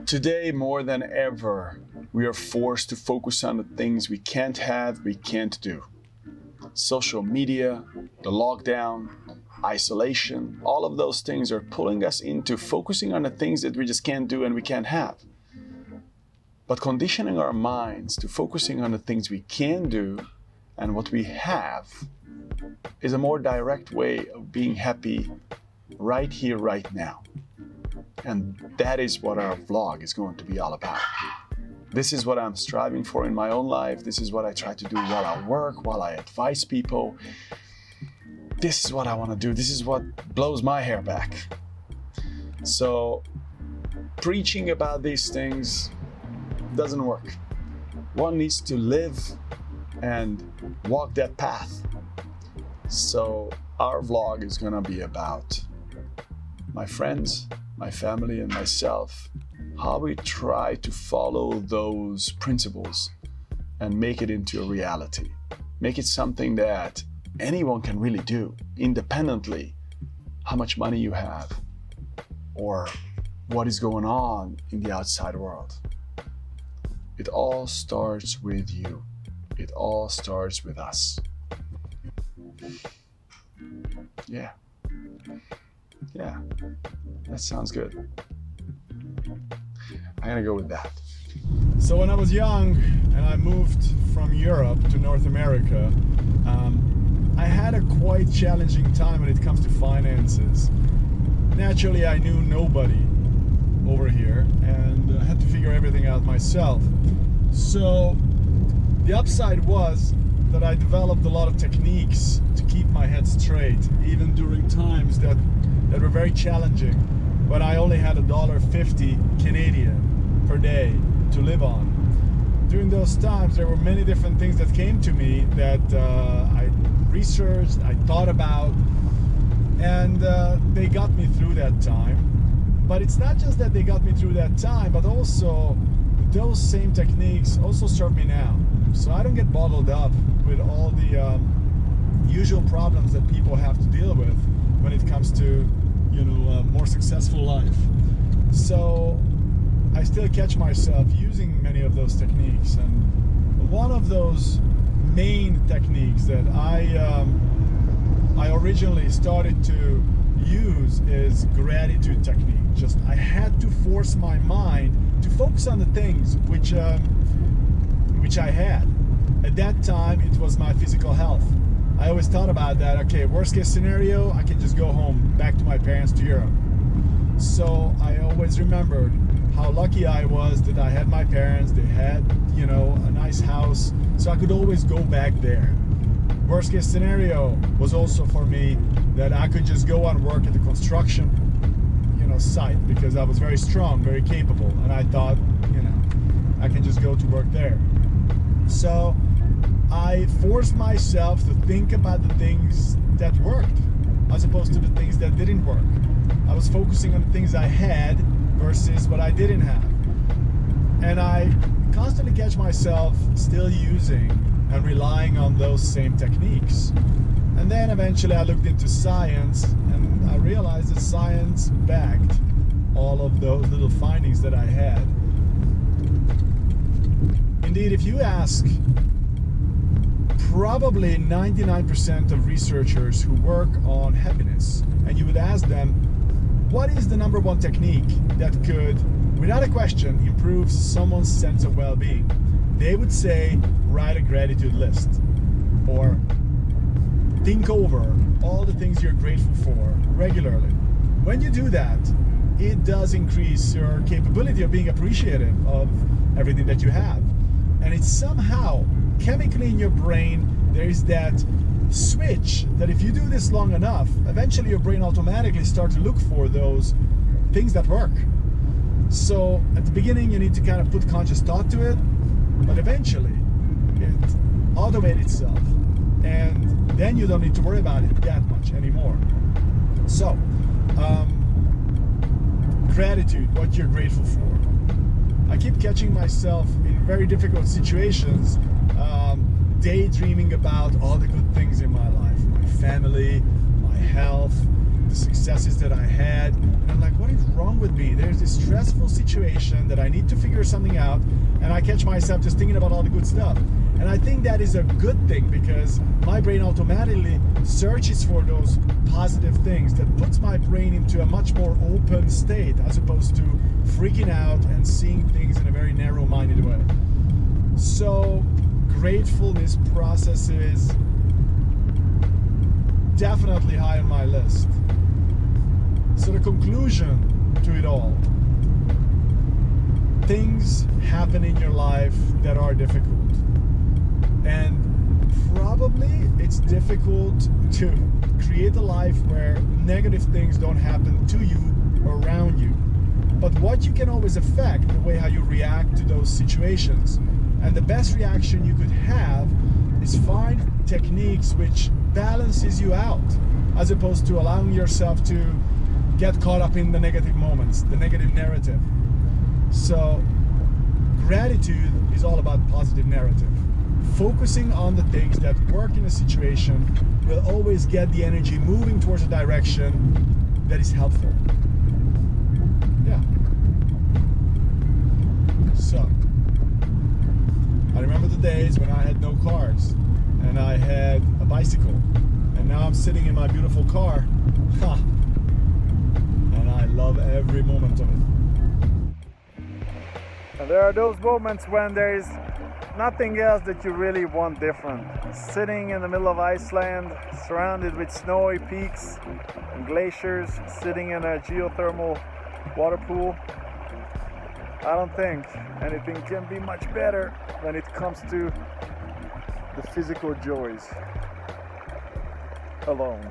Today, more than ever, we are forced to focus on the things we can't have, we can't do. Social media, the lockdown, isolation, all of those things are pulling us into focusing on the things that we just can't do and we can't have. But conditioning our minds to focusing on the things we can do and what we have is a more direct way of being happy right here, right now. And that is what our vlog is going to be all about. This is what I'm striving for in my own life. This is what I try to do while I work, while I advise people. This is what I want to do. This is what blows my hair back. So preaching about these things doesn't work. One needs to live and walk that path. So our vlog is going to be about my friends, my family, and myself, how we try to follow those principles and make it into a reality. Make it something that anyone can really do independently. How much money you have or what is going on in the outside world. It all starts with you. It all starts with us. Yeah, that sounds good. I'm gonna go with that. So when I was young and I moved from Europe to North America, I had a quite challenging time when it comes to finances. Naturally, I knew nobody over here and I had to figure everything out myself. So the upside was that I developed a lot of techniques to keep my head straight, even during times that were very challenging, when I only had $1.50 Canadian per day to live on. During those times, there were many different things that came to me that I researched, I thought about, and they got me through that time. But it's not just that they got me through that time, but also those same techniques also serve me now. So I don't get bottled up with all the usual problems that people have to deal with when it comes to, more successful life. So I still catch myself using many of those techniques, and one of those main techniques that I originally started to use is gratitude technique. Just I had to force my mind to focus on the things which I had. At that time, it was my physical health. I always thought about that. Okay, worst case scenario, I can just go home, back to my parents, to Europe. So I always remembered how lucky I was that I had my parents. They had, a nice house, so I could always go back there. Worst case scenario was also for me that I could just go and work at the construction, site, because I was very strong, very capable, and I thought, I can just go to work there. So I forced myself to think about the things that worked as opposed to the things that didn't work. I was focusing on the things I had versus what I didn't have. And I constantly catch myself still using and relying on those same techniques. And then eventually I looked into science and I realized that science backed all of those little findings that I had. Indeed, if you ask probably 99% of researchers who work on happiness, and you would ask them, what is the number one technique that could, without a question, improve someone's sense of well-being? They would say, write a gratitude list, or think over all the things you're grateful for regularly. When you do that, it does increase your capability of being appreciative of everything that you have. And it's somehow, chemically in your brain, there is that switch that if you do this long enough, eventually your brain automatically starts to look for those things that work. So at the beginning, you need to kind of put conscious thought to it, but eventually it automates itself. And then you don't need to worry about it that much anymore. So, gratitude, what you're grateful for. I keep catching myself in very difficult situations, daydreaming about all the good things in my life, my family, my health, the successes that I had. And I'm like, what is wrong with me? there's this stressful situation that I need to figure something out, and I catch myself just thinking about all the good stuff. And I think that is a good thing, because my brain automatically searches for those positive things. That puts my brain into a much more open state, as opposed to freaking out and seeing things in a very narrow-minded way. So gratefulness processes definitely high on my list. So the conclusion to it all: things happen in your life that are difficult, and probably it's difficult to create a life where negative things don't happen to you or around you. But what you can always affect the way how you react to those situations. And the best reaction you could have is find techniques which balances you out, as opposed to allowing yourself to get caught up in the negative moments, the negative narrative. So gratitude is all about positive narrative. Focusing on the things that work in a situation will always get the energy moving towards a direction that is helpful. Yeah. So I remember the days when I had no cars and I had a bicycle, and now I'm sitting in my beautiful car. Ha! And I love every moment of it. And there are those moments when there is nothing else that you really want different. Sitting in the middle of Iceland, surrounded with snowy peaks and glaciers, sitting in a geothermal water pool. I don't think anything can be much better when it comes to the physical joys alone.